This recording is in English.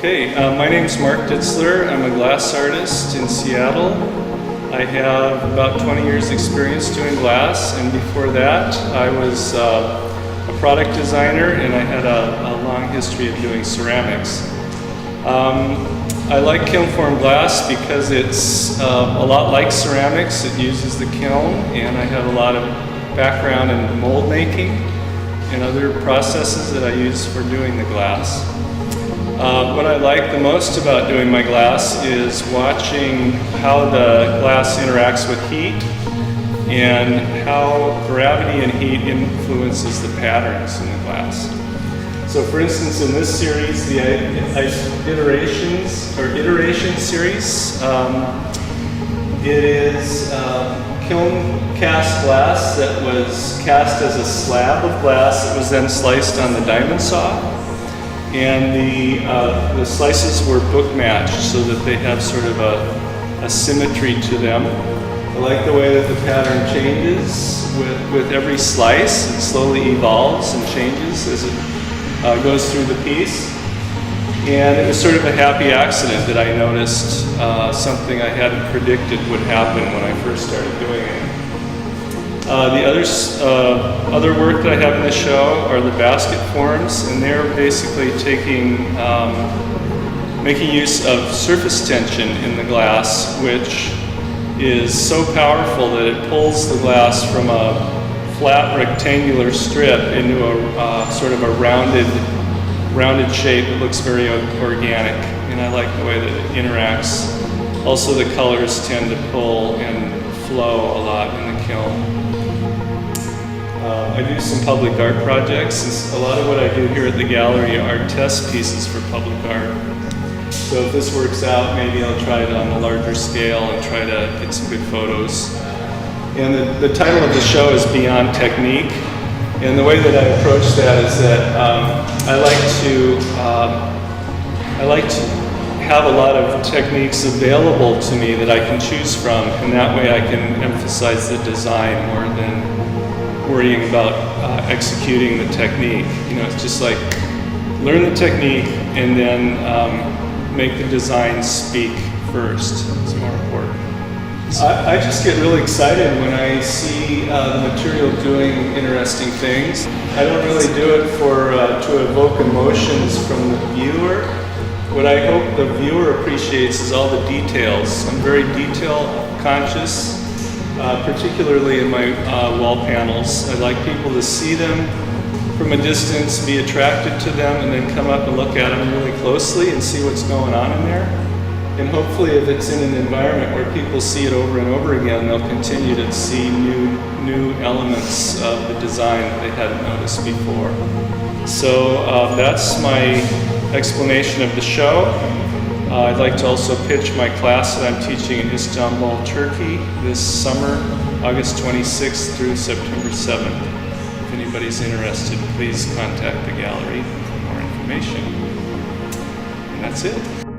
My name's Mark Ditzler. I'm a glass artist in Seattle. I have about 20 years experience doing glass, and before that I was a product designer, and I had a long history of doing ceramics. I like kiln formed glass because it's a lot like ceramics. It uses the kiln, and I have a lot of background in mold making and other processes that I use for doing the glass. What I like the most about doing my glass is watching how the glass interacts with heat and how gravity and heat influences the patterns in the glass. So for instance, in this series, the iteration series, it is kiln cast glass that was cast as a slab of glass that was then sliced on the diamond saw. And the slices were book matched so that they have sort of a symmetry to them. I like the way that the pattern changes with every slice. It slowly evolves and changes as it goes through the piece. And it was sort of a happy accident that I noticed something I hadn't predicted would happen when I first started doing it. The other work that I have in the show are the basket forms, and they're basically making use of surface tension in the glass, which is so powerful that it pulls the glass from a flat rectangular strip into a sort of a rounded shape that looks very organic, and I like the way that it interacts. Also, the colors tend to pull and flow a lot in the kiln. I do some public art projects. A lot of what I do here at the gallery are test pieces for public art. So if this works out, maybe I'll try it on a larger scale and try to get some good photos. And the title of the show is Beyond Technique. And the way that I approach that is that I like to have a lot of techniques available to me that I can choose from, and that way I can emphasize the design more than worrying about executing the technique. You know, it's just like learn the technique and then make the design speak first. It's more important. I just get really excited when I see the material doing interesting things. I don't really do it to evoke emotions from the viewer. What I hope the viewer appreciates is all the details. I'm very detail conscious, particularly in my wall panels. I like people to see them from a distance, be attracted to them, and then come up and look at them really closely and see what's going on in there. And hopefully, if it's in an environment where people see it over and over again, they'll continue to see new elements of the design that they hadn't noticed before. So that's my explanation of the show. I'd like to also pitch my class that I'm teaching in Istanbul, Turkey this summer, August 26th through September 7th. If anybody's interested, please contact the gallery for more information. And that's it.